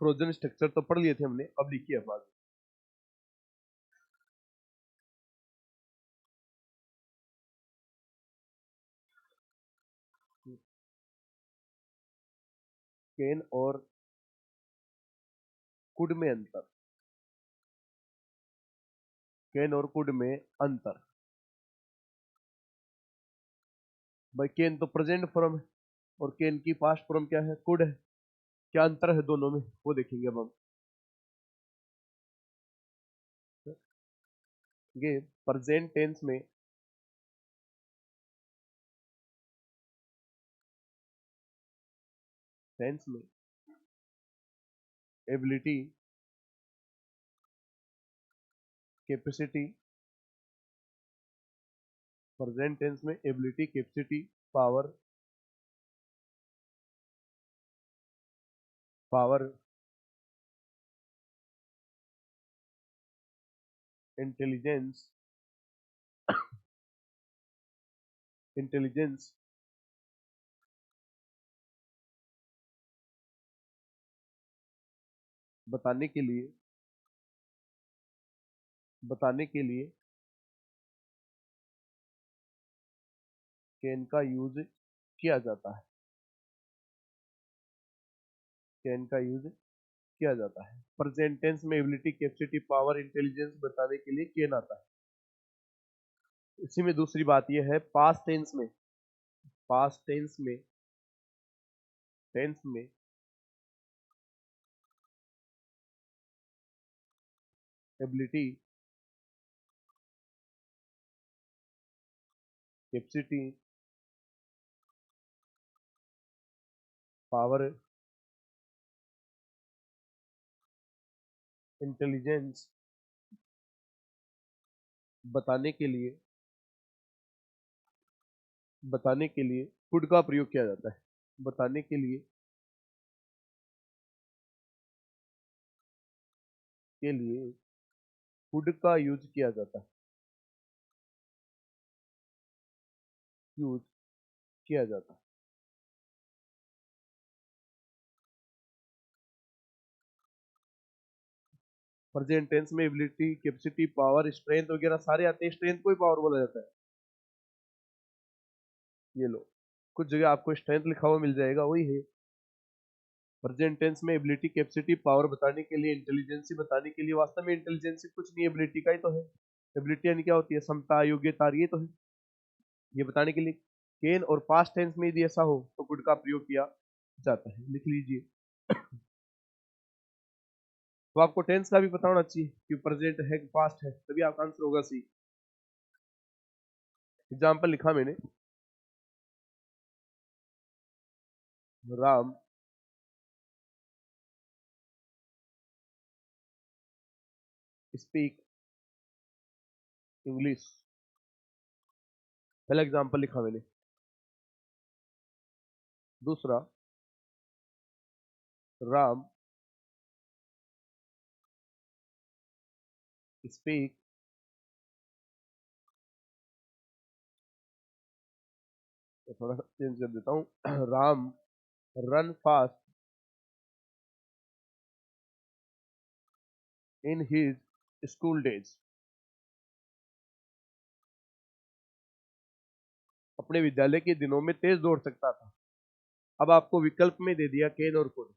Frozen structure तो पढ़ लिए थे हमने, अब लिखिए अब आगे। कैन और कुड में अंतर, कैन और कुड में अंतर। भाई कैन तो प्रेजेंट फॉर्म है और कैन की पास्ट फॉर्म क्या है, कुड है। क्या अंतर है दोनों में वो देखेंगे अब हम। ये प्रेजेंट टेंस में एबिलिटी, कैपेसिटी, प्रेजेंट टेंस में ability, capacity, power, power, intelligence, intelligence बताने के लिए, बताने के लिए कैन का यूज किया जाता है, कैन का यूज किया जाता है। प्रेजेंट टेंस में एबिलिटी, कैपेसिटी, पावर, इंटेलिजेंस बताने के लिए कैन आता है। इसी में दूसरी बात यह है, पास्ट टेंस में, पास्ट टेंस में एबिलिटी, कैपेसिटी, पावर, इंटेलिजेंस बताने के लिए, बताने के लिए कुड का प्रयोग किया जाता है। बताने के लिए कुड का यूज किया जाता है, यूज किया जाता है। प्रेजेंट टेंस में एबिलिटी, कैपेसिटी, पावर, स्ट्रेंथ वगैरह सारे आते हैं। स्ट्रेंथ को ही पावर बोला जाता है। ये लो, कुछ जगह आपको स्ट्रेंथ लिखा हुआ मिल जाएगा, वही है। प्रेजेंट टेंस में एबिलिटी, कैपेसिटी, पावर बताने के लिए, इंटेलिजेंसी बताने के लिए। वास्तव में इंटेलिजेंसी कुछ नहीं, एबिलिटी का ही तो है। एबिलिटी यानी क्या होती है, क्षमता, योग्यता, ये तो है। ये बताने के लिए कैन और पास्ट टेंस में यदि ऐसा हो तो कुड का प्रयोग किया जाता है, लिख लीजिए। तो आपको टेंस का भी पता होना चाहिए कि प्रेजेंट है कि पास्ट है, तभी आपका आंसर होगा सी। एग्जाम्पल लिखा मैंने, राम स्पीक इंग्लिश। पहला एग्जाम्पल लिखा मैंने। दूसरा, राम स्पीक, थोड़ा सा चेंज कर देता हूं, Ram run fast in his school days. अपने विद्यालय के दिनों में तेज दौड़ सकता था। अब आपको विकल्प में दे दिया कैन और कुड,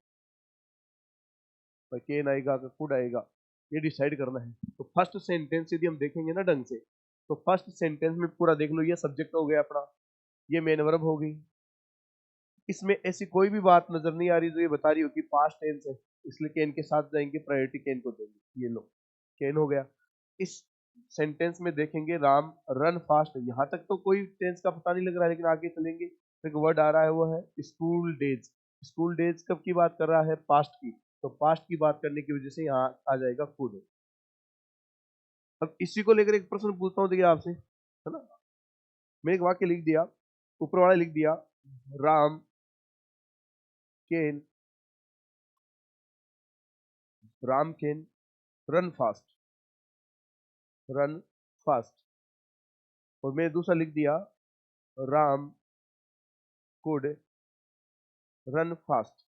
कैन आएगा कि कुड आएगा, ये डिसाइड करना है। तो फर्स्ट सेंटेंस यदि हम देखेंगे ना ढंग से, तो फर्स्ट सेंटेंस में पूरा देख लो, ये सब्जेक्ट हो गया अपना, ये मेन वर्ब हो गई। इसमें ऐसी कोई भी बात नजर नहीं आ रही जो ये बता रही हो कि पास्ट टेंस है, इसलिए कैन के साथ जाएंगे, प्रायोरिटी कैन को देंगे। ये लो, कैन हो गया। इस सेंटेंस में देखेंगे राम रन फास्ट, यहां तक तो कोई टेंस का पता नहीं लग रहा है, लेकिन आगे चलेंगे तो एक वर्ड आ रहा है, वो है स्कूल डेज। स्कूल डेज कब की बात कर रहा है, पास्ट की। तो पास्ट की बात करने की वजह से यहाँ आ जाएगा कुड। अब इसी को लेकर एक प्रश्न पूछता हूँ, देखिए आपसे, है ना। मैंने एक वाक्य लिख दिया, ऊपर वाला लिख दिया, Ram can, Ram can run fast, run fast. और मैंने दूसरा लिख दिया, राम कुड रन फास्ट।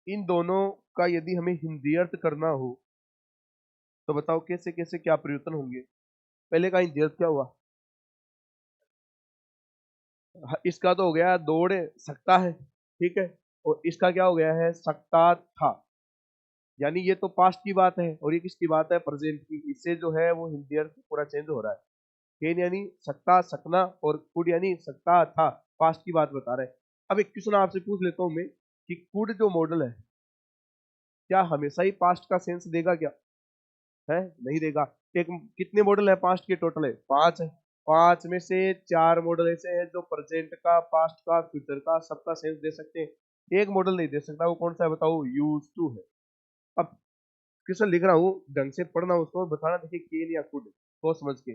इन दोनों का यदि हमें हिंदी अर्थ करना हो तो बताओ कैसे कैसे क्या परिवर्तन होंगे। पहले का हिंदी अर्थ क्या हुआ? इसका तो हो गया दौड़ सकता है, ठीक है, और इसका क्या हो गया है? सकता था। यानी ये तो पास्ट की बात है और ये किसकी बात है? प्रेजेंट की। इससे जो है वो हिंदी अर्थ पूरा चेंज हो रहा है। केन यानी सकता सकना और कुड यानी सकता था, पास्ट की बात बता रहे हैं। अब एक क्वेश्चन आपसे पूछ लेता हूं मैं कि कुड जो मॉडल है क्या हमेशा ही पास्ट का सेंस देगा क्या? है नहीं देगा। एक कितने मॉडल है पास्ट के? टोटल है 5 है। 5 में से 4 मॉडल ऐसे हैं जो प्रेजेंट का, पास्ट का, फ्यूचर का सबका सेंस दे सकते हैं। एक मॉडल नहीं दे सकता, वो कौन सा है बताओ? यूज टू है। अब क्वेश्चन लिख रहा हूँ, ढंग से पढ़ना उसको, बताना देखिए केन या कुड तो समझ के।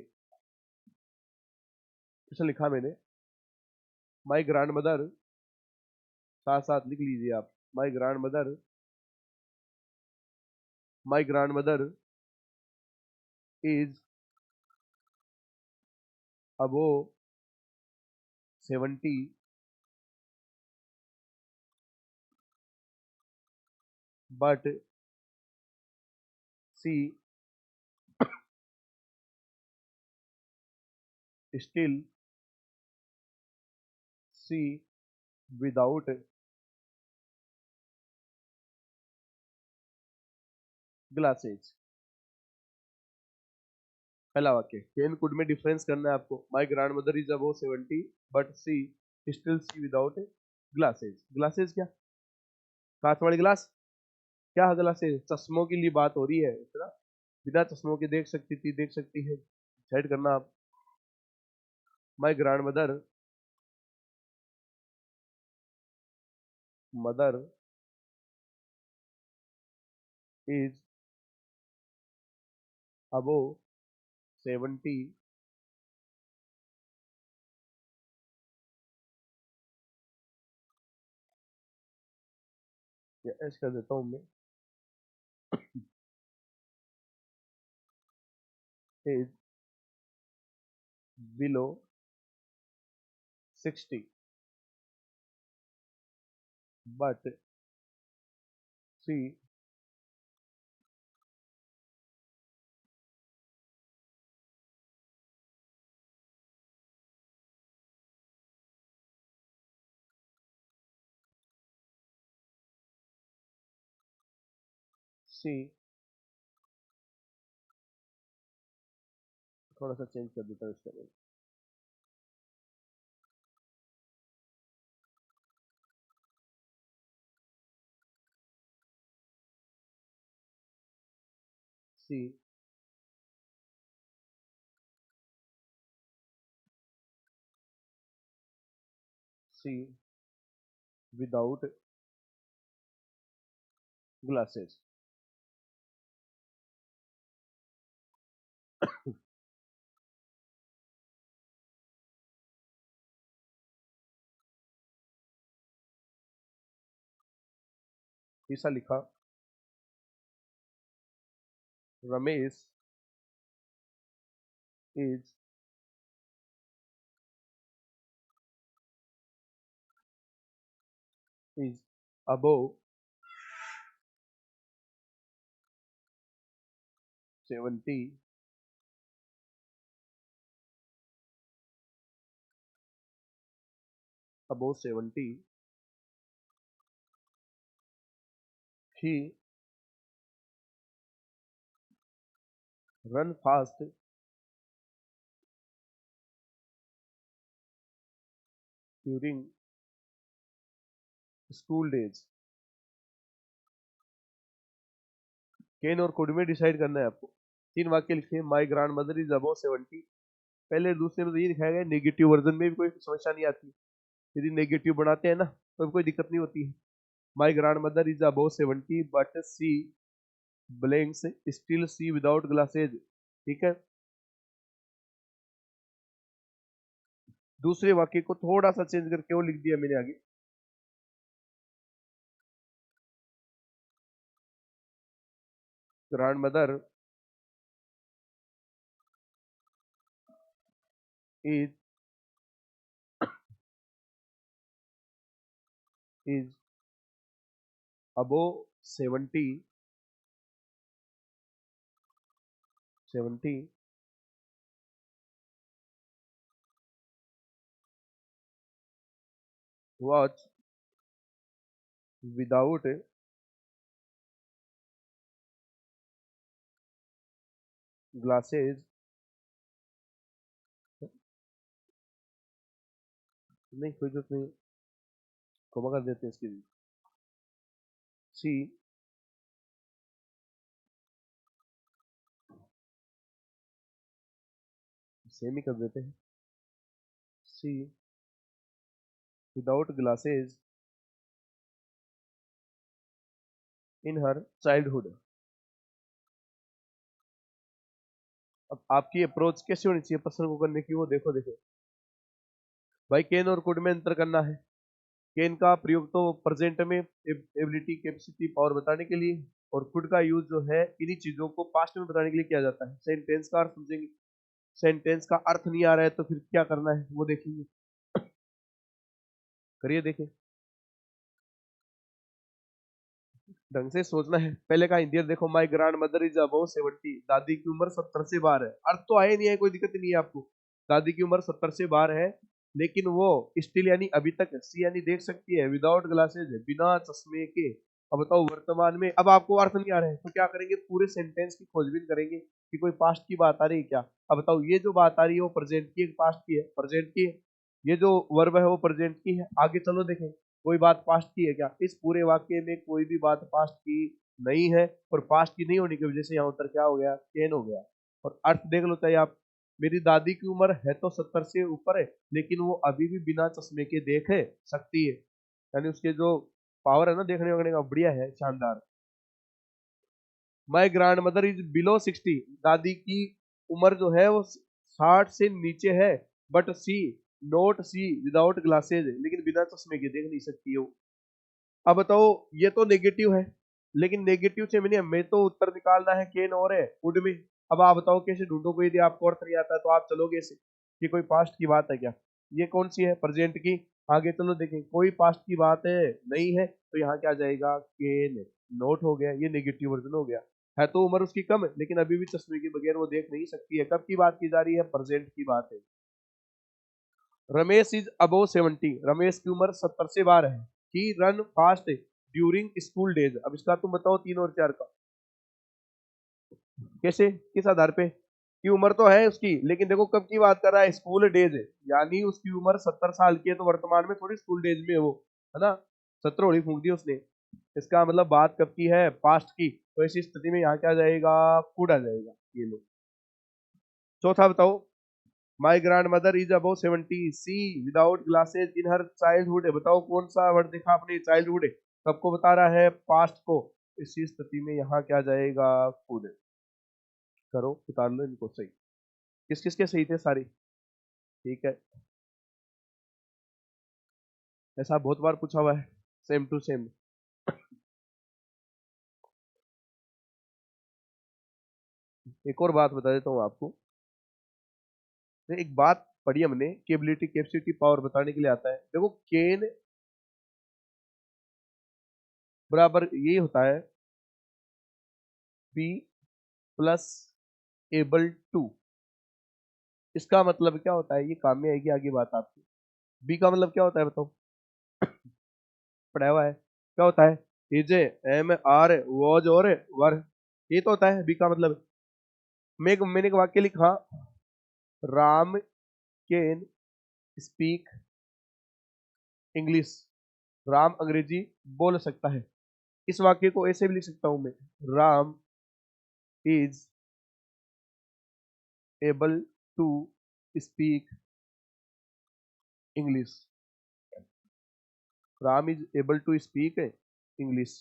क्वेश्चन लिखा मैंने, माई ग्रैंड मदर, साथ साथ लिख लीजिए आप, my grandmother, my grandmother is above 70 but she still see without glasses. पहला वाक्य, कैन कुड में डिफरेंस करना है आपको। My grandmother is above 70 but she still see without glasses. Glasses क्या? कांच वाले गिलास? क्या ग्लासेस? चश्मों के लिए बात हो रही है इतना। बिना चश्मों के देख सकती थी, देख सकती है, साइड करना आप। My grandmother, mother is above 70 या ऐसे कर देता हूं मैं, is below 60 but see see थोड़ा सा चेंज कर देता हूँ इसका name। See see without glasses. तीसरा लिखा, Ramesh is is above 70 above 70 he run fast during school days। Can और कुड में डिसाइड करना है आपको। 3 वाक्य लिखे, माई ग्रैंड मदर इज अबव 70। पहले दूसरे में तो ये दिखाया गया, नेगेटिव वर्जन में भी कोई समस्या नहीं आती। यदि नेगेटिव बनाते हैं ना तो कोई दिक्कत नहीं होती है। My grandmother is above 70 but she blanks still see without glasses. ठीक है। दूसरे वाक्य को थोड़ा सा चेंज करके वो लिख दिया मैंने आगे, grand mother is is above 70 watch without glasses, नहीं कोई जरूरत नहीं, कोमा कर देते हैं इसकी भी। सी सेम ही कर देते हैं, see without glasses in her childhood. अब आपकी अप्रोच कैसी होनी चाहिए प्रश्न को करने की, वो देखो देखो भाई, केन और कुड में अंतर करना है। केन का प्रयोग तो प्रेजेंट में एबिलिटी, कैपेसिटी, पावर बताने के लिए, और कुड का यूज जो है इन्हीं चीजों को पास्ट में बताने के लिए किया जाता है। सेंटेंस का अर्थ समझेंगे, सेंटेंस का अर्थ नहीं आ रहा है तो फिर क्या करना है वो देखेंगे। करिए देखें, ढंग से सोचना है। पहले का इंडियन देखो, माई ग्रैंड मदर इज अबव 70, दादी की उम्र 70 से बाहर है। अर्थ तो आए नहीं है, कोई दिक्कत नहीं है आपको, दादी की उम्र 70 से बाहर है, लेकिन वो स्टिल यानी अभी तक सी यानी देख सकती है, विदाउट ग्लासेज बिना चश्मे के। अब बताओ वर्तमान में, अब आपको अर्थ नहीं आ रहा है तो क्या करेंगे, पूरे सेंटेंस की खोजबीन करेंगे कि कोई पास्ट की बात आ रही है क्या। अब बताओ ये जो बात आ रही है वो प्रेजेंट की है, पास्ट की है, प्रेजेंट की है। ये जो वर्ब है वो प्रेजेंट की है। आगे चलो देखें, कोई बात पास्ट की है क्या, इस पूरे वाक्य में कोई भी बात पास्ट की नहीं है, और पास्ट की नहीं होने की वजह से यहाँ उत्तर क्या हो गया, कैन हो गया। और अर्थ देख लो चाहिए आप, मेरी दादी की उम्र है तो 70 से ऊपर है, लेकिन वो अभी भी बिना चश्मे के देख सकती है, यानी उसके जो पावर है ना देखने वगने का, बढ़िया है, शानदार। माई ग्रैंड मदर इज बिलो 60, दादी की उम्र जो है वो 60 से नीचे है, but she not see without glasses, लेकिन बिना चश्मे के देख नहीं सकती हो। अब बताओ, ये तो नेगेटिव है, लेकिन नेगेटिव से मैंने हमें तो उत्तर निकालना है केन और है वुड में। अब आप बताओ कैसे ढूंढोगे, यदि आपको अर्थ नहीं आता है तो आप चलोगे ऐसे कि कोई पास्ट की बात है क्या। ये कौन सी है, प्रेजेंट की। आगे चलो देखें, कोई पास्ट की बात है नहीं है, तो यहाँ क्या जाएगा, केन। नोट हो गया, ये नेगेटिव वर्जन हो गया। है तो उम्र उसकी कम है, लेकिन अभी भी चश्मे के बगैर वो देख नहीं सकती है। कब की बात की जा रही है, प्रेजेंट की बात है। रमेश इज अबव 70, रमेश की उम्र 70 से बाहर है। He run fast during school days. अब इसका तुम बताओ 3 और 4 का कैसे, किस आधार पे, की उम्र तो है उसकी, लेकिन देखो कब की बात कर रहा है, स्कूल डेज है, यानी उसकी उम्र 70 साल की है, तो वर्तमान में थोड़ी स्कूल डेज में है वो, है ना। 70 होड़ी फूंक दी उसने, इसका मतलब बात कब की है, पास्ट की। तो ऐसी स्थिति में यहाँ क्या जाएगा, कुड आ जाएगा। ये लो, चौथा बताओ, my grandmother is about 70, see without glasses in her childhood है। बताओ कौन सा वर्ड देखा आपने, चाइल्डहुड है, सबको बता रहा है पास्ट को। इसी स्थिति में यहाँ क्या जाएगा, खुद। करो उतार लो इनको सही, किस किस के सही थे सारी, ठीक है। ऐसा बहुत बार पूछा हुआ है, सेम टू सेम। एक और बात बता देता हूँ आपको, एक बात पढ़ी हमने, केबिलिटी, कैपेसिटी, पावर बताने के लिए आता है। देखो केन बराबर ये होता है, बी प्लस एबल टू। इसका मतलब क्या होता है, ये काम में आएगी आगे बात आपकी। बी का मतलब क्या होता है बताओ, पढ़ा हुआ है, क्या होता है, इज, एम, आर, वॉज और वर, ये तो होता है बी का मतलब। मैंने एक वाक्य लिखा, Ram can speak English, Ram अंग्रेजी बोल सकता है। इस वाक्य को ऐसे भी लिख सकता हूं मैं, Ram is able to speak English, Ram is able to speak English,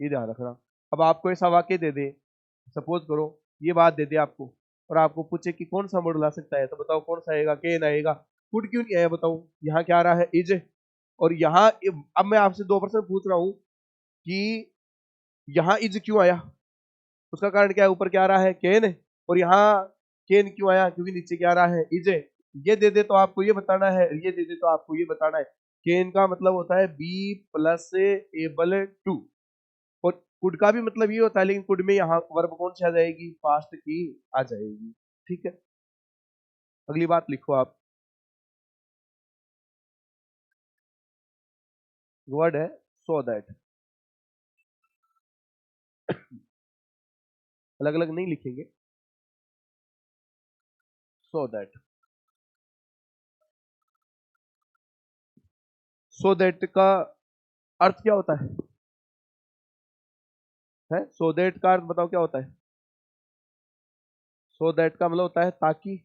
ये ध्यान रखना। अब आपको ऐसा वाक्य दे दे, सपोज करो ये बात दे दे आपको, और आपको पूछे कि कौन सा वर्ड ला सकता है, तो बताओ कौन सा आएगा, केन आएगा। फुड क्यों नहीं आया बताओ, यहाँ क्या आ रहा है, इज। और यहाँ अब मैं आपसे 2% पूछ रहा हूं कि यहाँ इज क्यों आया, उसका कारण क्या है, ऊपर क्या आ रहा है, केन, और यहाँ केन क्यों आया, क्योंकि नीचे क्या आ रहा है, इज। ये दे दे तो आपको ये बताना है, ये दे दे तो आपको ये बताना है। केन का मतलब होता है be plus able to, could का भी मतलब ये होता है, लेकिन कुड में यहाँ वर्ब कौन सी आ जाएगी, पास्ट की आ जाएगी। ठीक है, अगली बात लिखो आप, वर्ड है सो दैट, अलग अलग नहीं लिखेंगे, सो दैट। सो दैट का अर्थ क्या होता है सो दैट का अर्थ बताओ क्या होता है। सो दैट का मतलब होता है ताकि,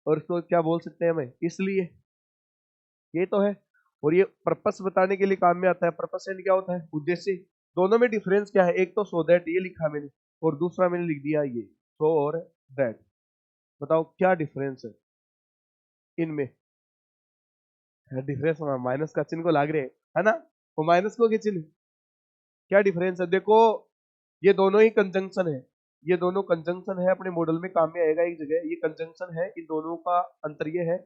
और इसको क्या बोल सकते हैं हमें, इसलिए, ये तो है। और ये पर्पस बताने के लिए काम में आता है। पर्पस एंड क्या होता है, उद्देश्य। दोनों में डिफरेंस क्या है, एक तो सो दैट ये लिखा मैंने, और दूसरा मैंने लिख दिया ये सो और दैट। बताओ क्या डिफरेंस है इनमें। डिफरेंस माइनस का चिन्ह को लाग रहे है ना, वो माइनस को के चिन्ह, क्या डिफरेंस है देखो। ये दोनों ही कंजंक्शन है, ये दोनों कंजंक्शन है, अपने मॉडल में काम में आएगा एक जगह, ये कंजंक्शन है। इन दोनों का अंतर ये है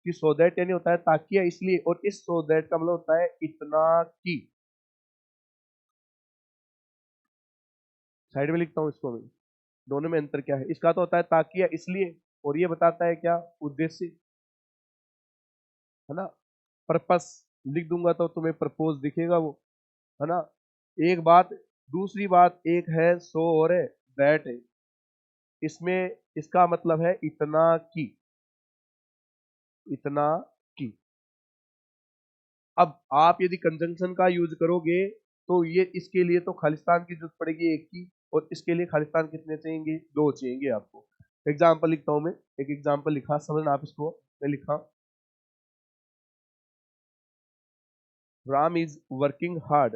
कि सो दैट यानी होता है ताकि या इसलिए, और इस सो दैट का मतलब होता है इतना की। साइड में लिखता हूं इसको मैं, दोनों में अंतर क्या है। इसका तो होता है ताकि या इसलिए, और ये बताता है क्या, उद्देश्य, है ना। पर्पस लिख दूंगा तो तुम्हें प्रपोज दिखेगा वो, है ना। एक बात, दूसरी बात एक है सो और दैट है, इसमें इसका मतलब है इतना की, इतना की। अब आप यदि कंजंक्शन का यूज करोगे तो ये इसके लिए तो खालिस्तान की जरूरत पड़ेगी एक की, और इसके लिए खालिस्तान कितने चाहिए, दो चाहिए आपको। एग्जाम्पल लिखता हूं मैं, एक एग्जाम्पल लिखा, समझना आप इसको। मैं लिखा, Ram is working hard,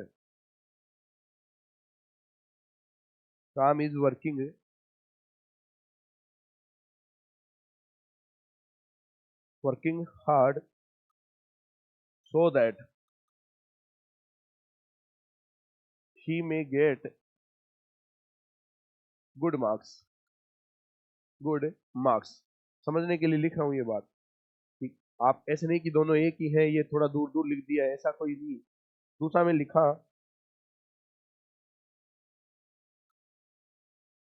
Ram is working working hard so that he may get good marks, good marks. समझने के लिए लिख रहा हूं ये बात कि आप ऐसे नहीं कि दोनों एक ही है, ये थोड़ा दूर दूर लिख दिया है, ऐसा कोई नहीं। दूसरा में लिखा,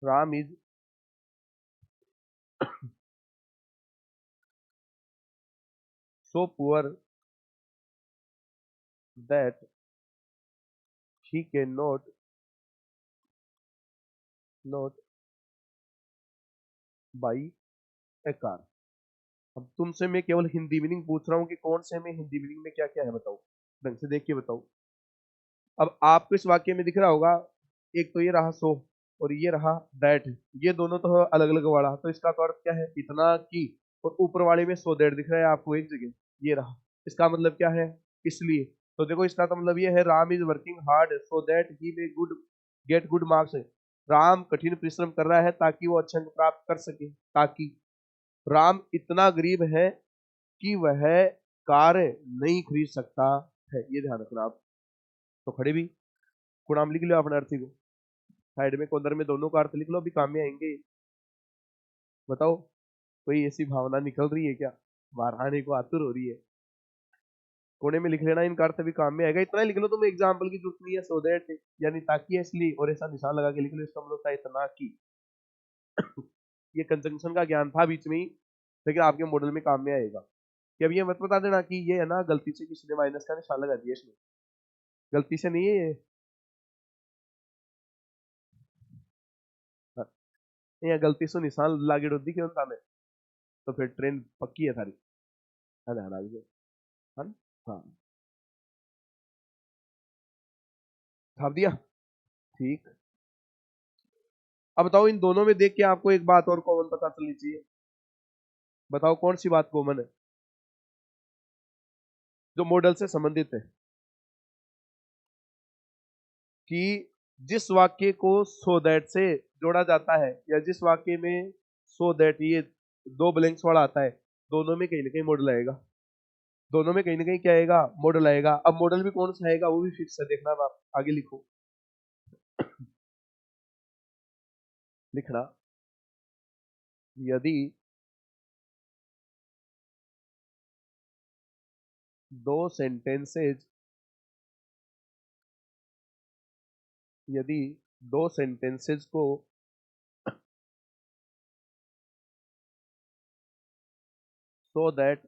Ram is so poor that he cannot not buy a car। अब तुमसे मैं केवल हिंदी मीनिंग पूछ रहा हूँ कि कौन से में हिंदी मीनिंग में क्या क्या है, बताओ ढंग से देख के बताओ। अब आपको इस वाक्य में दिख रहा होगा, एक तो ये रहा सो, और ये रहा दैट, ये दोनों तो अलग अलग वाला, तो इसका तो अर्थ क्या है, इतना की। और ऊपर वाले में सो दैट दिख रहा है आपको एक जगह, ये रहा, इसका मतलब क्या है, इसलिए। तो देखो इसका तो मतलब ये है, Ram is working hard so that he may good get good marks. Ram कठिन परिश्रम कर रहा है ताकि वो अच्छे अंक प्राप्त कर सके, ताकि राम इतना गरीब है कि वह कार नहीं खरीद सकता है, ये ध्यान रखना आप। तो खड़े भी गुणाम लिख लो अपने अर्थी को, साइड में कॉर्नर में दोनों का अर्थ लिख लो, अभी काम में आएंगे। बताओ कोई ऐसी भावना निकल रही है क्या, बाहर आने को आतुर हो रही है। कोने में लिख लेना, इनका अर्थ भी काम में आएगा, इतना लिख लो, तुम्हें एग्जाम्पल की जरूरत नहीं है। सो दैट यानी ताकि है इसलिए, और ऐसा निशान लगा के लिख लो, इसका मतलब होता है इतना की। ये कंजंक्शन का ज्ञान था बीच में ही, लेकिन आपके मॉडल में काम में आएगा। कि अब ये मत बता देना कि ये है ना गलती से किसी ने माइनस का निशान लगा दिया इसमें, गलती से नहीं है ये। हाँ, ये गलती से निशान लागे डोदी क्यों था मैं, तो फिर ट्रेन पक्की है सारी, है ना, हाँ हाँ, छाप दिया, ठीक। अब बताओ इन दोनों में देख के आपको एक बात और कॉमन पता चलनी चाहिए, बताओ कौन सी बात कॉमन है जो मॉडल से संबंधित है। कि जिस वाक्य को सो दैट से जोड़ा जाता है, या जिस वाक्य में सो दैट ये दो ब्लैंक्स वाला आता है, दोनों में कहीं ना कहीं मॉडल आएगा, दोनों में कहीं ना कहीं क्या आएगा, मॉडल आएगा। अब मॉडल भी कौन सा आएगा वो भी फिक्स है, देखना अब आप आगे लिखो। लिखना, यदि दो सेंटेंसेज यदि दो सेंटेंसेस को सो दैट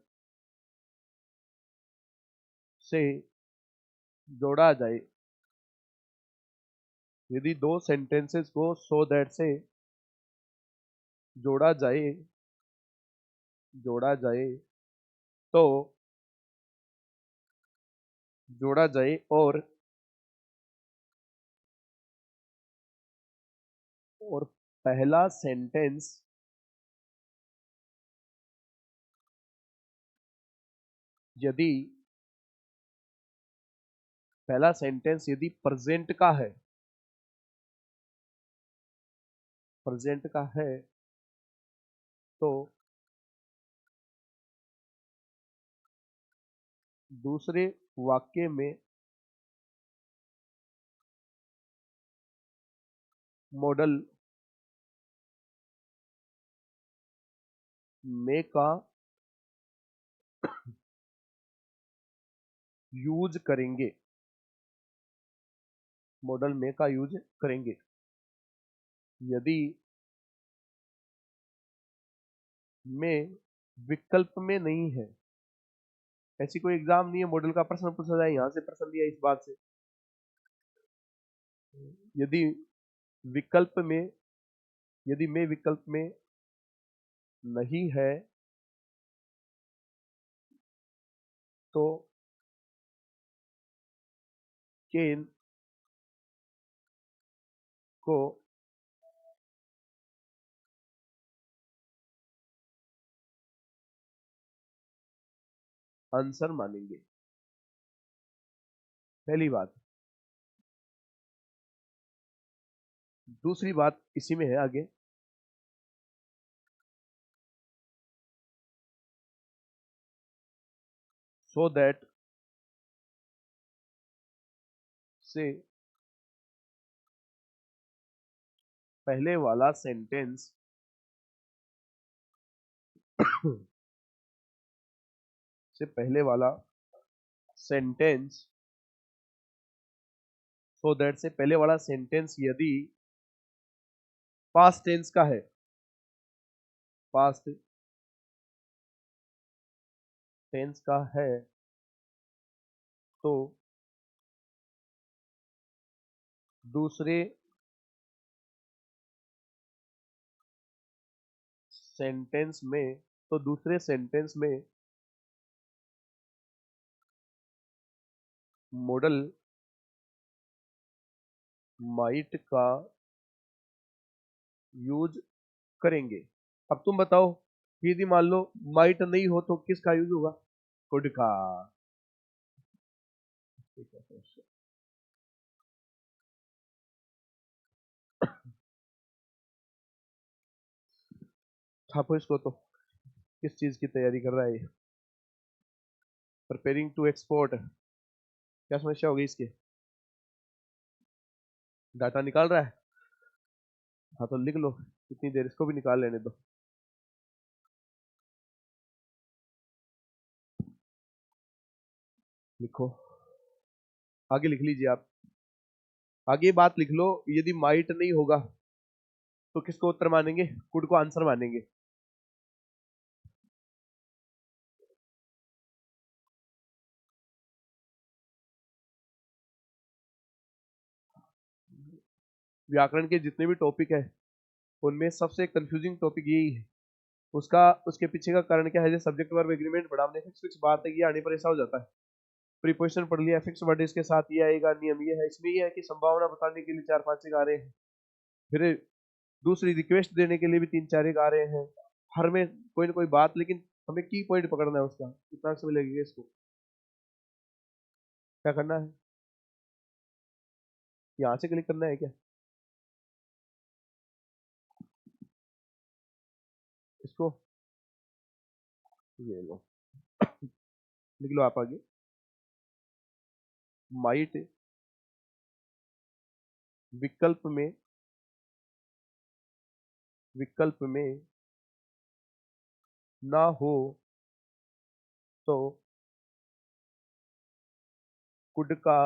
से जोड़ा जाए, यदि दो सेंटेंसेस को सो दैट से जोड़ा जाए जोड़ा जाए तो जोड़ा जाए और पहला सेंटेंस यदि यदि प्रेजेंट का है तो दूसरे वाक्य में मॉडल में का यूज करेंगे, मॉडल में का यूज करेंगे। यदि में विकल्प में नहीं है, ऐसी कोई एग्जाम नहीं है मॉडल का प्रश्न पूछा जाए यहां से प्रश्न लिया इस बात से। यदि विकल्प में यदि में विकल्प में नहीं है तो केन को आंसर मानेंगे, पहली बात। दूसरी बात इसी में है आगे, सो दैट से पहले वाला सेंटेंस से पहले वाला सेंटेंस सो दैट से पहले वाला सेंटेंस यदि पास्ट टेंस का है, पास्ट टेंस का है तो दूसरे सेंटेंस में दूसरे सेंटेंस में मॉडल माइट का यूज करेंगे। अब तुम बताओ, यदि मान लो माइट नहीं हो तो किसका यूज होगा? कुड का। छापो इसको तो, किस चीज की तैयारी कर रहा है ये? प्रिपेयरिंग टू एक्सपोर्ट, क्या समस्या होगी इसके? डाटा निकाल रहा है? हाँ तो लिख लो, इतनी देर इसको भी निकाल लेने दो। लिखो, आगे लिख लीजिए आप, आगे बात लिख लो। यदि माइट नहीं होगा तो किसको उत्तर मानेंगे? कुड को आंसर मानेंगे। व्याकरण के जितने भी टॉपिक है उनमें सबसे कंफ्यूजिंग टॉपिक यही है। उसके पीछे का कारण क्या है? जैसे सब्जेक्ट वर्ब एग्रीमेंट पढ़ा हमने, फिक्स फिक्स बात है, ये आने पर ऐसा हो जाता है। प्रीपोजिशन पढ़ लिया, फिक्स वर्ड इसके साथ ये आएगा, नियम ये है। इसमें ये है कि संभावना बताने के लिए चार पांच एक आ रहे हैं, फिर दूसरी रिक्वेस्ट देने के लिए भी तीन चार एक आ रहे हैं, हर में कोई ना कोई बात। लेकिन हमें की पॉइंट पकड़ना है उसका, कितना समय लगेगा इसको, क्या करना है? यहाँ से क्लिक करना है क्या इसको? ये लो, लिख लो आप आगे, माइट विकल्प में ना हो तो कुड का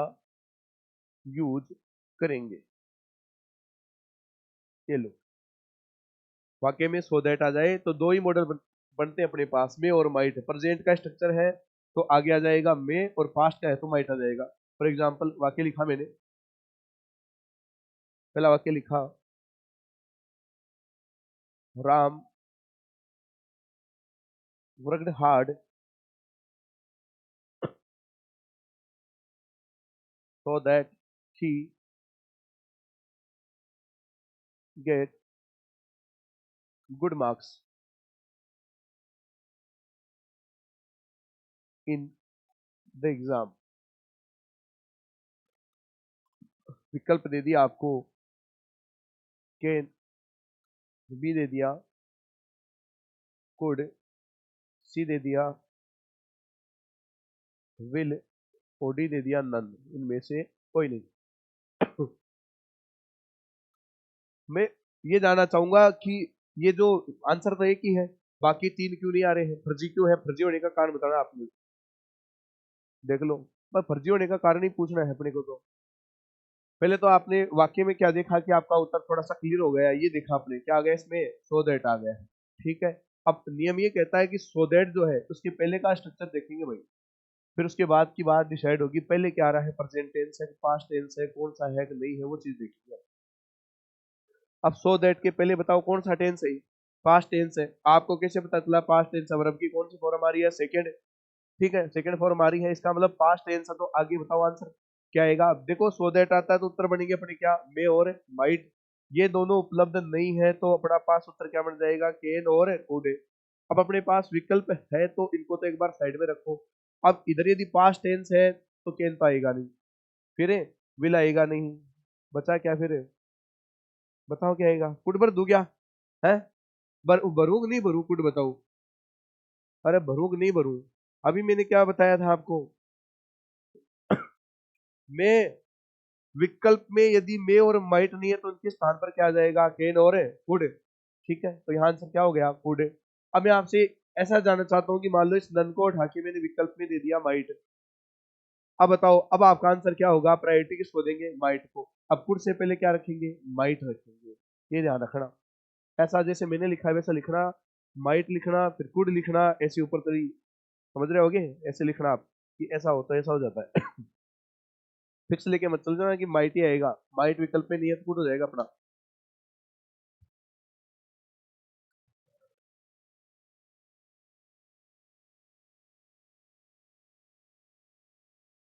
यूज करेंगे। ये लो, वाक्य में सो दैट आ जाए तो दो ही मॉडल बनते हैं अपने पास, में और माइट। प्रेजेंट का स्ट्रक्चर है तो आगे आ जाएगा में, और पास्ट का है तो माइट आ जाएगा। फॉर एग्जाम्पल वाक्य लिखा मैंने, पहला वाक्य लिखा, Ram worked hard so that he get good marks in the exam। विकल्प दे दिया आपको, कैन बी दे दिया, कुड सी दे दिया, विल ओडी दे दिया, नन, इनमें से कोई नहीं। मैं ये जानना चाहूंगा कि ये जो आंसर तो एक ही है, बाकी तीन क्यों नहीं आ रहे हैं? फर्जी क्यों है? फर्जी होने का कारण बताना आपने, देख लो। पर फर्जी होने का कारण ही पूछना है अपने को। तो पहले तो आपने वाक्य में क्या देखा कि आपका उत्तर थोड़ा सा क्लियर हो गया, ये देखा आपने क्या आ गया इसमें, सो दैट आ गया है, ठीक है। अब नियम ये कहता है कि सो दैट जो है उसके पहले का स्ट्रक्चर देखेंगे भाई, फिर उसके बाद की बात डिसाइड होगी, पहले क्या आ रहा है, प्रेजेंट टेंस है, पास्ट टेंस है, कौन सा है कि नहीं है, वो चीज देखेंगे। अब सो दैट के पहले बताओ कौन सा टेंस है? पास्ट टेंस है। आपको कैसे पता चला पास्ट टेंस है? वर्ब की कौन सी फॉर्म आ रही है? सेकंड, ठीक है, सेकंड फॉर्म आ रही है, इसका मतलब पास्ट टेंस है। तो आगे बताओ आंसर क्या आएगा? अब देखो सो दैट आता है तो उत्तर बनेंगे अपने क्या, मे और माइट। ये दोनों उपलब्ध नहीं है तो अपना पास उत्तर क्या बन जाएगा, केन और कुड। अब अपने पास विकल्प है तो इनको तो एक बार साइड में रखो। अब इधर यदि पास्ट टेंस है तो केन तो आएगा नहीं, फिर विल आएगा नहीं, बचा क्या फिर? बताओ क्या आएगा? कुड भर दूं क्या है? भरूग नहीं भरू कुड, बताओ। अरे भरूग नहीं भरू, अभी मैंने क्या बताया था आपको, मैं विकल्प में यदि मे और माइट नहीं है तो उनके स्थान पर क्या आ जाएगा, केन और कुड, ठीक है। तो यहाँ आंसर क्या हो गया, कुड। अब मैं आपसे ऐसा जानना चाहता हूँ कि मान लो इस नन को उठा के मैंने विकल्प में दे दिया माइट, अब बताओ अब आपका आंसर क्या होगा? प्रायोरिटी किसको देंगे? माइट को। अब कुड से पहले क्या रखेंगे, माइट रखेंगे, ये ध्यान रखना। ऐसा जैसे मैंने लिखा है वैसा लिखना, माइट लिखना फिर कुड लिखना, ऐसे ऊपर तरी, समझ रहे होगे? ऐसे लिखना आप कि ऐसा होता है, ऐसा हो जाता है। फिक्स लेके मत चल जाना कि माइट ही आएगा, माइट विकल्प में नहीं है तो कुड हो जाएगा अपना।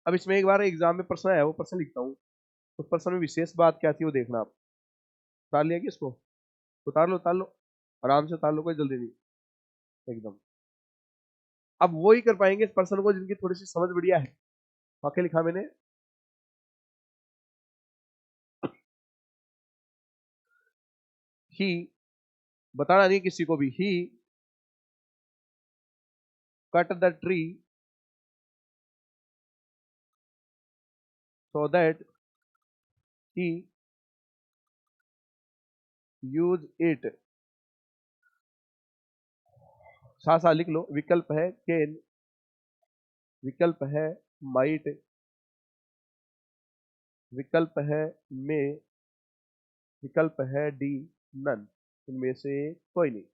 अब इसमें एक बार एग्जाम में प्रश्न आया, वो प्रश्न लिखता हूँ, उस प्रश्न में विशेष बात क्या थी वो देखना आप। उतार लिया कि इसको? उतार लो, उतार लो, आराम से उतार लो, कोई जल्दी नहीं, एकदम। अब वो ही कर पाएंगे इस पर्सन को जिनकी थोड़ी सी समझ बढ़िया है। वाक्य लिखा मैंने, ही, बताना नहीं किसी को भी, he cut the tree so that he use it. सा सा लिख लो। विकल्प है कैन, विकल्प है माइट, विकल्प है मे, विकल्प है डी, नन, इनमें से कोई नहीं।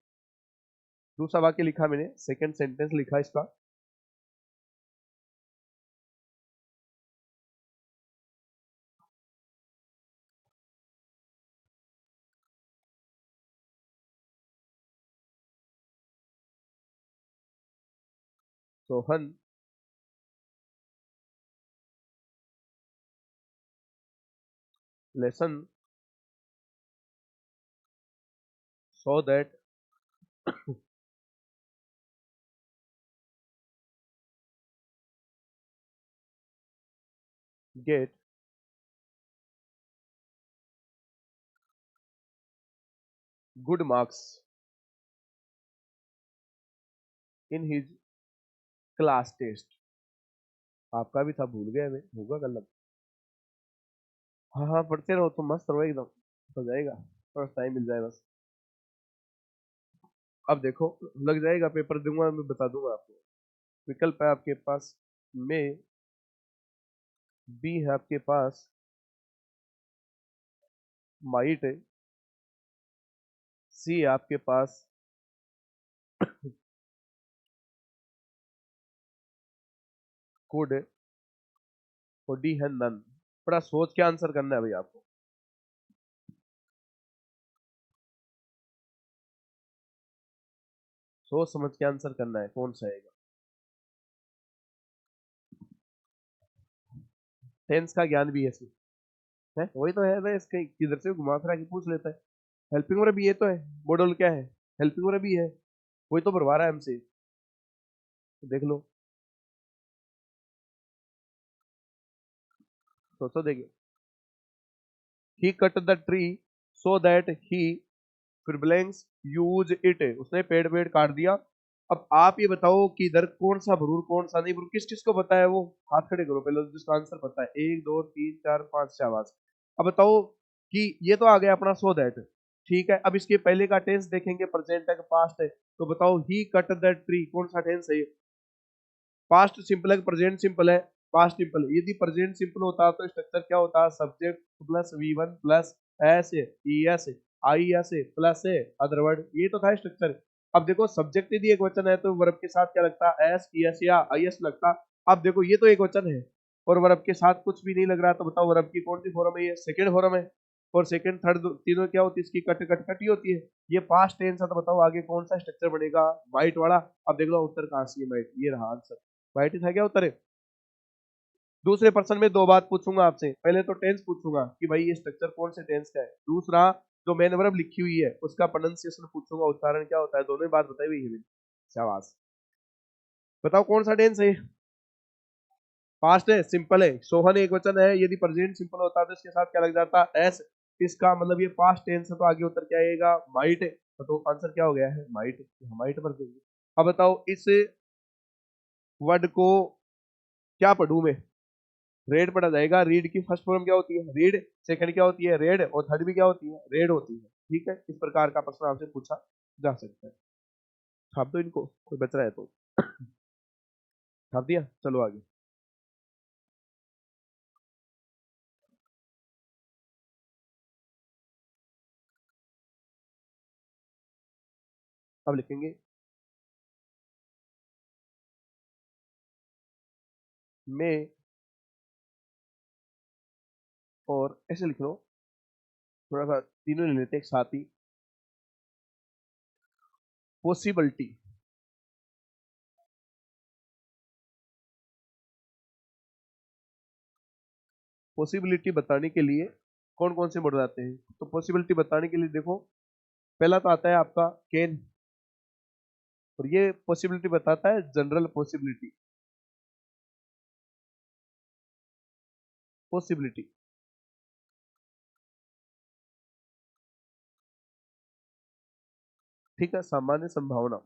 दूसरा वाक्य लिखा मैंने, सेकंड सेंटेंस लिखा इसका, Sohan lesson so that get good marks in his class test. आपका भी था, भूल गया मैं, होगा कल। हाँ हाँ, पढ़ते रहो तो मस्त रहो एकदम, हो जाएगा, थोड़ा टाइम मिल जाए बस। अब देखो, लग जाएगा, पेपर दूंगा मैं, बता दूंगा आपको। विकल्प है आपके पास में, बी है आपके पास माइट, सी आपके पास कुड और डी है नन। बड़ा सोच के आंसर करना है भाई आपको। सोच समझ के आंसर करना है कौन सा आएगा। टेंस का ज्ञान भी है इसमें है, वही तो है भाई, इसके किधर से घुमा फिरा के पूछ लेता है। हेल्पिंग वर्ब भी ये तो है, मॉडल क्या है, हेल्पिंग वर्ब भी है, वही तो भरवा रहा है हमसे, तो देख लो। सोचो देखिए, he cut the tree so that he, फिर ब्लैंक्स यूज इट, उसने पेड़ पेड़ काट दिया। अब आप ये बताओ कि इधर कौन सा भरूर कौन सा नहीं भरूर, किस किस को पता है वो, हाथ खड़े करो पहले जिसका आंसर पता है, एक दो तीन चार पांच, शाबाश। अब बताओ कि ये तो आ गया अपना सो दैट, ठीक है। अब इसके पहले का टेंस देखेंगे, प्रेजेंट है कि पास्ट है, तो बताओ ही कट द ट्री कौन सा टेंस है, पास्ट सिंपल है कि प्रेजेंट सिंपल है, पास्ट सिंपल है। यदि प्रेजेंट सिंपल होता तो स्ट्रक्चर क्या होता, subject plus V1 plus S ES IS plus other word, ये तो था स्ट्रक्चर। अब देखो सब्जेक्ट यदि एक वचन है तो वर्ब के साथ क्या लगता, एस ES या IS लगता। अब देखो ये तो एक वचन है और वर्ब के साथ कुछ भी नहीं लग रहा, तो बताओ वर्ब की कौन सी फॉर्म है, ये सेकेंड फॉर्म है। और सेकंड थर्ड तीनों क्या होती है, इसकी कट कट कट ही होती है। ये पास्ट टेंस है, तो बताओ आगे कौन सा स्ट्रक्चर बनेगा, माइट वाला। अब देख लो उत्तर कहां से है, माइट, ये रहा आंसर, माइट था क्या उत्तर है। दूसरे पर्सन में दो बात पूछूंगा आपसे, पहले तो टेंस पूछूंगा कि भाई ये स्ट्रक्चर कौन से टेंस का है, दूसरा जो मेन वर्ब लिखी हुई है उसका प्रोनाउंसिएशन पूछूंगा, उच्चारण क्या होता है, दोनों ही बात बताई हुई है मैंने। शाबाश, बताओ कौन सा टेंस है, पास्ट है सिंपल है, सोहन एक वचन है, यदि प्रेजेंट सिंपल होता तो इसके साथ क्या लग जाता, एस, इसका मतलब ये पास्ट टेंस है, तो आगे उत्तर क्या आएगा, माइट। तो आंसर क्या हो गया है, माइट, माइट भर देंगे। अब बताओ इस वर्ड को क्या पढ़ूं मैं, रेड पढ़ा जाएगा, रीड की फर्स्ट फॉर्म क्या होती है, रीड, सेकंड क्या होती है, रेड, और थर्ड भी क्या होती है, रेड होती है। ठीक है, इस प्रकार का प्रश्न आपसे पूछा जा सकता है। छाप दो इनको, कोई बच रहा है तो। छाप दिया, चलो आगे। अब लिखेंगे मैं, और ऐसे लिख लो, थोड़ा सा तीनों ले लेते एक साथ ही, पॉसिबिलिटी, पॉसिबिलिटी बताने के लिए कौन कौन से मॉडल आते हैं, तो पॉसिबिलिटी बताने के लिए देखो, पहला तो आता है आपका कैन, और ये पॉसिबिलिटी बताता है जनरल पॉसिबिलिटी, पॉसिबिलिटी, ठीक है, सामान्य संभावना।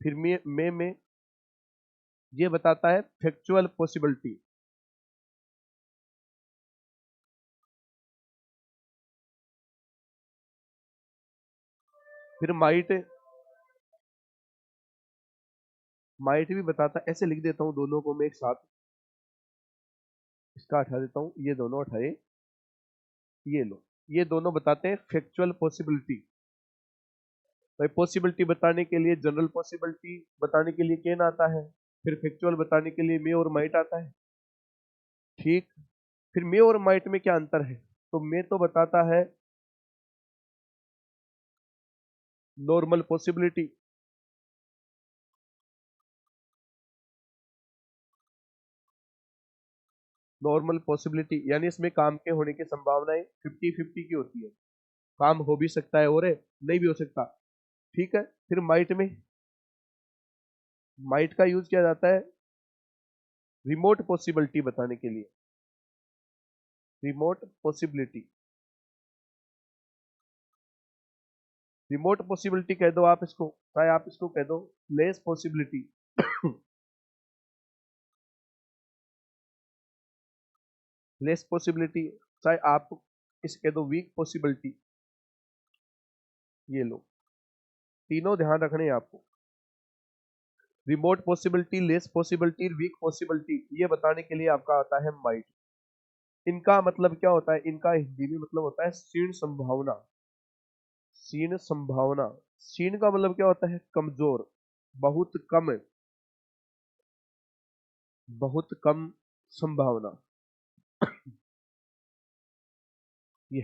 फिर में ये बताता है फैक्चुअल पॉसिबिलिटी। फिर माइट भी बताता है, ऐसे लिख देता हूं दोनों को मैं एक साथ, इसका हटा देता हूं, ये दोनों हटाए, ये लो, ये दोनों बताते हैं फैक्चुअल पॉसिबिलिटी। भाई पॉसिबिलिटी बताने के लिए, जनरल पॉसिबिलिटी बताने के लिए केन आता है, फिर फैक्चुअल बताने के लिए मे और माइट आता है, ठीक। फिर मे और माइट में क्या अंतर है, तो मे तो बताता है नॉर्मल पॉसिबिलिटी, नॉर्मल पॉसिबिलिटी यानी इसमें काम के होने की संभावनाएं 50-50 की होती है, काम हो भी सकता है और नहीं भी हो सकता, ठीक है। फिर माइट में, माइट का यूज किया जाता है रिमोट पॉसिबिलिटी बताने के लिए, रिमोट पॉसिबिलिटी, रिमोट पॉसिबिलिटी कह दो आप इसको, चाहे आप इसको कह दो लेस पॉसिबिलिटी, लेस पॉसिबिलिटी, चाहे आप इसे कह दो वीक पॉसिबिलिटी, ये लो, तीनों ध्यान रखने हैं आपको, remote possibility, less possibility, weak possibility, ये बताने के लिए आपका आता है माइट। इनका मतलब क्या होता है, इनका हिंदी में मतलब होता है क्षीण संभावना, क्षीण संभावना, क्षीण का मतलब क्या होता है? कमजोर, बहुत कम, बहुत कम संभावना। ये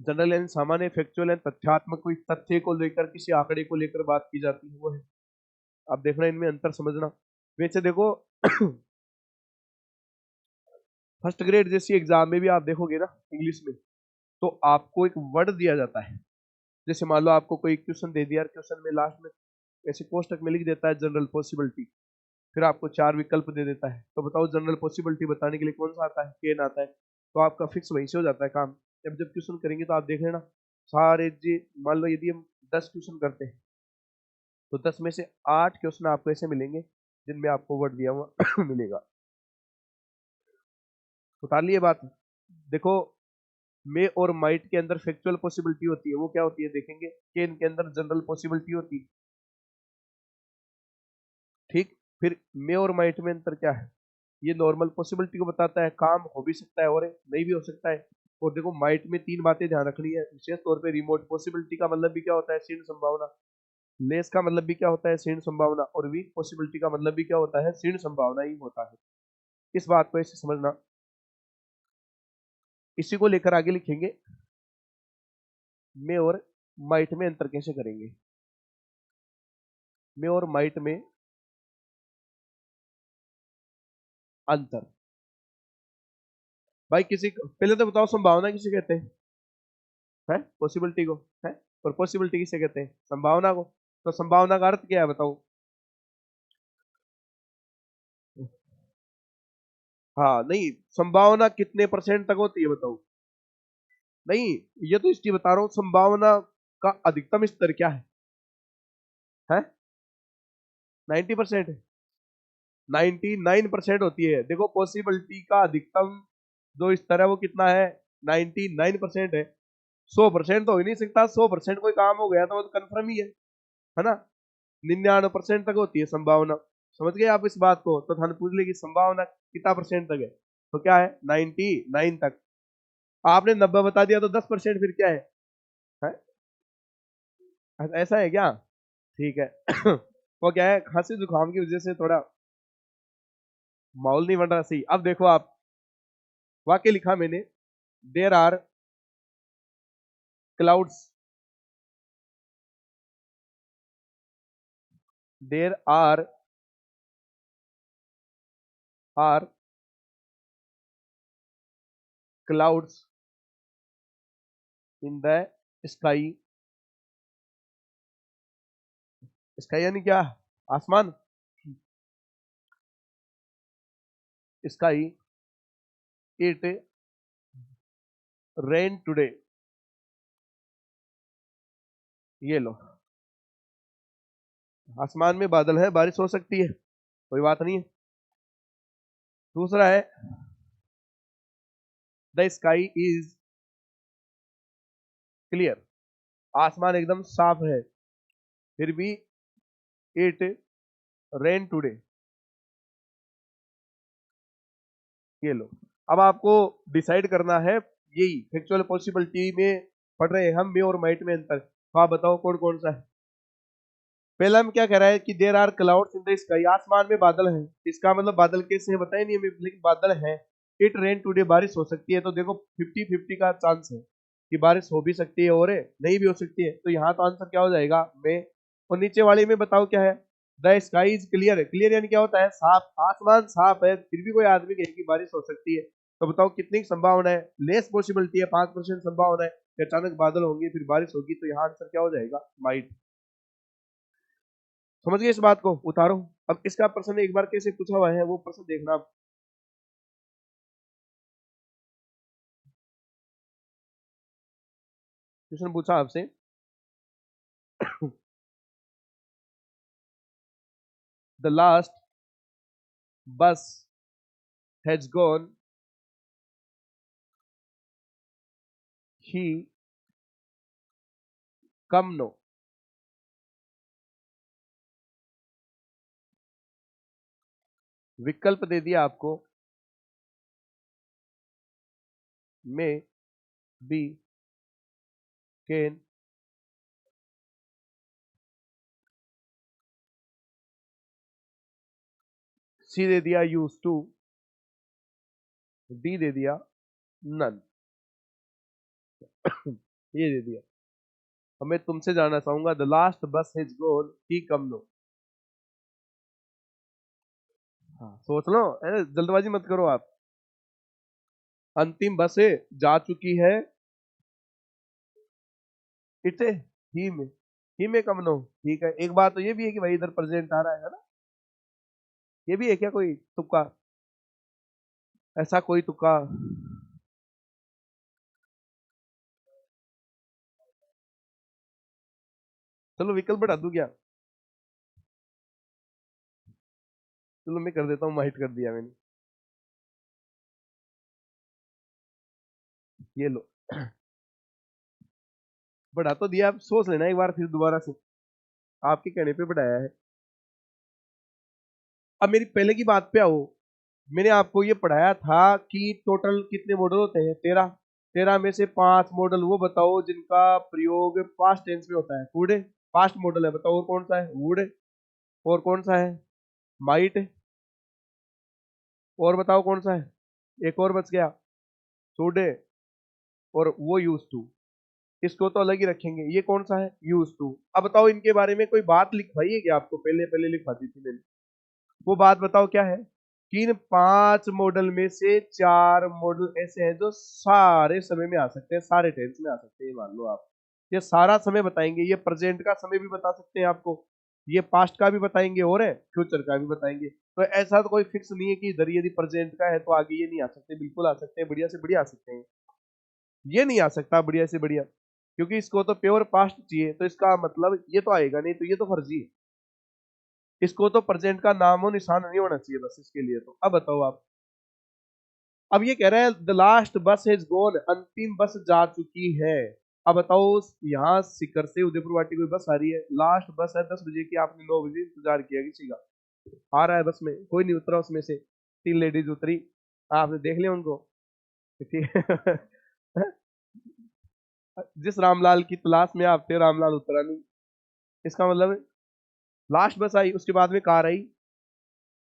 जनरल एंड सामान्य, फैक्चुअल एंड तथ्यात्मक, कोई तथ्य को लेकर किसी आंकड़े को लेकर बात की जाती है वो है। आप देखना इनमें अंतर समझना। वैसे देखो फर्स्ट ग्रेड जैसी एग्जाम में भी आप देखोगे ना इंग्लिश में, तो आपको एक वर्ड दिया जाता है। जैसे मान लो आपको कोई क्वेश्चन दे दिया, क्वेश्चन में लास्ट में ऐसे कोष्टक में लिख देता है जनरल पॉसिबिलिटी, फिर आपको 4 विकल्प दे देता है, तो बताओ जनरल पॉसिबिलिटी बताने के लिए कौन सा आता है? केन आता है। तो आपका फिक्स वहीं से हो जाता है काम। जब क्वेश्चन करेंगे तो आप देख लेना सारे जी, मान लो यदि हम 10 क्वेश्चन करते हैं तो 10 में से 8 क्वेश्चन आपको ऐसे मिलेंगे जिनमें आपको वर्ड दिया हुआ मिलेगा। उतार लिए बात। देखो मे और माइट के अंदर फैक्चुअल पॉसिबिलिटी होती है, वो क्या होती है देखेंगे। केन के अंदर जनरल पॉसिबिलिटी होती है, ठीक। फिर मे और माइट में अंतर क्या है? ये नॉर्मल पॉसिबिलिटी को बताता है, काम हो भी सकता है और नहीं भी हो सकता है। और देखो माइट में 3 बातें ध्यान रखनी है विशेष तौर पे। रिमोट पॉसिबिलिटी का मतलब भी क्या होता है? क्षीण संभावना। लेस का मतलब भी क्या होता है? क्षीण संभावना। और वीक पॉसिबिलिटी का मतलब भी क्या होता है? क्षीण संभावना ही होता है। इस बात को ऐसे समझना। इसी को लेकर आगे लिखेंगे मे और माइट में अंतर कैसे करेंगे। मे और माइट में अंतर, भाई किसी पहले तो बताओ संभावना किसे कहते हैं? है पॉसिबिलिटी को, है। और पॉसिबिलिटी किसे कहते हैं? संभावना को। तो संभावना का अर्थ क्या है बताओ? हाँ नहीं, संभावना कितने परसेंट तक होती है बताओ? नहीं, ये तो इसकी बता रहा हूं, संभावना का अधिकतम स्तर क्या है? 90%? 99% होती है। देखो पॉसिबिलिटी का अधिकतम जो स्तर है वो कितना है? 99% है। 100% तो हो ही नहीं सकता। 100% कोई काम हो गया तो वो तो कन्फर्म ही है ना। 99% तक होती है संभावना। समझ गए आप इस बात को? तो थाने पूछ ले कि संभावना कितना परसेंट तक है, तो क्या है? 99 तक। आपने 90 बता दिया तो 10% फिर क्या है? ऐसा है क्या? ठीक है। वो क्या है, खांसी जुकाम की वजह से थोड़ा माहौल नहीं बन रहा सही। अब देखो आप, वाक्य लिखा मैंने, there are clouds, there are clouds in the sky. Sky यानी क्या? आसमान। Sky, it rain today. ये लो, आसमान में बादल है, बारिश हो सकती है, कोई बात नहीं है। दूसरा है द स्काई इज क्लियर, आसमान एकदम साफ है, फिर भी इट रेन टुडे। ये लो। अब आपको डिसाइड करना है, यही फैक्चुअल पॉसिबिलिटी में पढ़ रहे हैं हम, मे और माइट में अंतर, तो आप बताओ कौन कौन सा है। पहला हम क्या कह रहा है कि there are clouds in the sky, आसमान में बादल हैं। इसका मतलब बादल कैसे है बताए नहीं हमें, लेकिन बादल है। इट रेन टुडे, बारिश हो सकती है। तो देखो 50-50 का चांस है कि बारिश हो भी सकती है और नहीं भी हो सकती है। तो यहाँ तो आंसर क्या हो जाएगा? मे। और नीचे वाले में बताओ क्या है? The sky is clear. Clear यानी क्या होता है? साफ, आसमान साफ है, फिर भी कोई आदमी कहे कि बारिश हो सकती है। तो बताओ कितनी संभावना है? लेस पॉसिबिलिटी है, 5% संभावना है कि अचानक बादल होंगे फिर बारिश होगी। तो यहाँ आंसर क्या हो जाएगा? माइट। समझ गए इस बात को? उतारो। अब इसका प्रश्न एक बार कैसे पूछा हुआ है वो प्रश्न देखना आप। क्वेश्चन पूछा आपसे, the last bus has gone, he come no. विकल्प दे दिया आपको, मे बी कैन, सी दे दिया यूज टू, डी दे दिया नन, ये दे दिया। अब मैं तुमसे जानना चाहूंगा the last bus has gone, he come no. हाँ सोच लो, जल्दबाजी मत करो आप। अंतिम बस है जा चुकी है, इटे ही में कम नो। ठीक है, एक बात तो ये भी है कि भाई इधर प्रेजेंट आ रहा है ना, ये भी है क्या कोई तुक्का, ऐसा कोई तुक्का? चलो विकल्प बढ़ा दूं क्या? चलो मैं कर देता हूँ, माइट कर दिया मैंने, ये लो। बढ़ा तो दिया, आप सोच लेना एक बार फिर दोबारा से, आपके कहने पे बढ़ाया है। अब मेरी पहले की बात पे आओ, मैंने आपको ये पढ़ाया था कि टोटल कितने मॉडल होते हैं? 13। 13 में से 5 मॉडल वो बताओ जिनका प्रयोग पास्ट टेंस में होता है। वुड पास्ट मॉडल है, बताओ और कौन सा है? वुड। और कौन सा है? माइट। और बताओ कौन सा है? एक और बच गया, शुड। और वो यूज टू, इसको तो अलग ही रखेंगे। ये कौन सा है? Used to. अब बताओ इनके बारे में कोई बात लिखवाई है क्या आपको? पहले पहले लिखवा दी थी मैंने, वो बात बताओ क्या है? कि इन 5 मॉडल में से 4 मॉडल ऐसे हैं जो सारे समय में आ सकते हैं, सारे टेंस में आ सकते हैं। मान लो आप ये सारा समय बताएंगे, ये प्रेजेंट का समय भी बता सकते हैं आपको, ये पास्ट का भी बताएंगे और है फ्यूचर का भी बताएंगे। तो ऐसा तो कोई फिक्स नहीं है कि इधर यदि प्रेजेंट का है तो आगे ये नहीं आ सकते, बिल्कुल आ सकते हैं, बढ़िया से बढ़िया आ सकते हैं। ये नहीं आ सकता बढ़िया से बढ़िया, क्योंकि इसको तो प्योर पास्ट चाहिए, तो इसका मतलब ये तो आएगा नहीं, तो ये तो फर्जी है। इसको तो प्रेजेंट का नाम और निशान नहीं होना चाहिए बस इसके लिए। तो अब बताओ आप, अब ये कह रहा है the last bus has gone, अंतिम बस जा चुकी है। अब बताओ, यहाँ सीकर से उदयपुर वाटी कोई बस आ रही है, लास्ट बस है 10 बजे की, आपने 9 बजे इंतजार किया किसी का, आ रहा है बस में, कोई नहीं उतरा उसमें से, 3 लेडीज उतरी, आपने देख लिया उनको, ठीक है। जिस रामलाल की तलाश में आप थे, रामलाल उतरा नहीं, इसका मतलब लास्ट बस आई, उसके बाद में कार आई,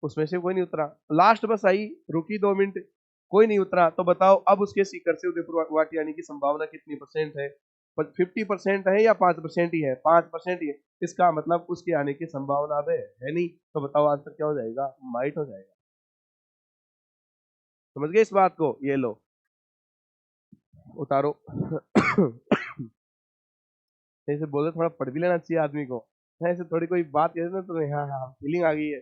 उसमें से कोई नहीं उतरा। लास्ट बस आई, रुकी 2 मिनट, कोई नहीं उतरा। तो बताओ अब उसके सीकर से उदयपुर वाटी आने की संभावना कितनी परसेंट है? 50% है या 5% ही है? 5% ही है, इसका मतलब उसके आने की संभावना अब है नहीं। तो बताओ आंसर क्या हो जाएगा? माइट हो जाएगा। समझ गए इस बात को? ये लो उतारो। ऐसे बोले थोड़ा पढ़ भी लेना चाहिए आदमी को, ऐसे थोड़ी कोई बात कहे ना तुम्हें, हाँ हाँ फीलिंग आ गई है,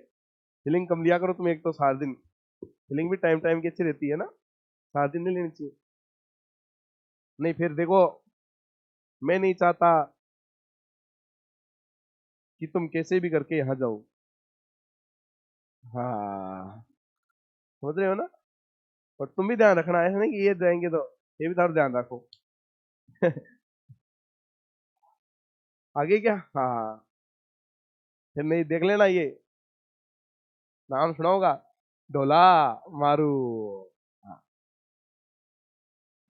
फीलिंग कम लिया करो तुम, एक तो सारा दिन फीलिंग भी टाइम टाइम की अच्छी रहती है ना, सारा दिन नहीं लेनी चाहिए। नहीं फिर देखो, मैं नहीं चाहता कि तुम कैसे भी करके यहाँ जाओ। हाँ समझ रहे हो ना? और तुम भी ध्यान रखना, ऐसा नहीं कि ये जाएंगे तो, ये भी थोड़ा ध्यान रखो। आगे क्या? हाँ फिर नहीं देख लेना, ये नाम सुना होगा, ढोला मारू। हाँ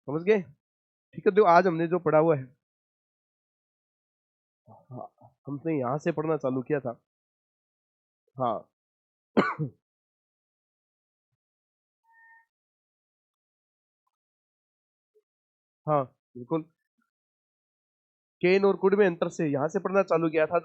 समझ गए? ठीक है, देखो आज हमने जो पढ़ा हुआ है, हाँ, हमने यहाँ से पढ़ना चालू किया था। हाँ। हाँ बिल्कुल, केन और कुड में अंतर से यहाँ से पढ़ना चालू किया था।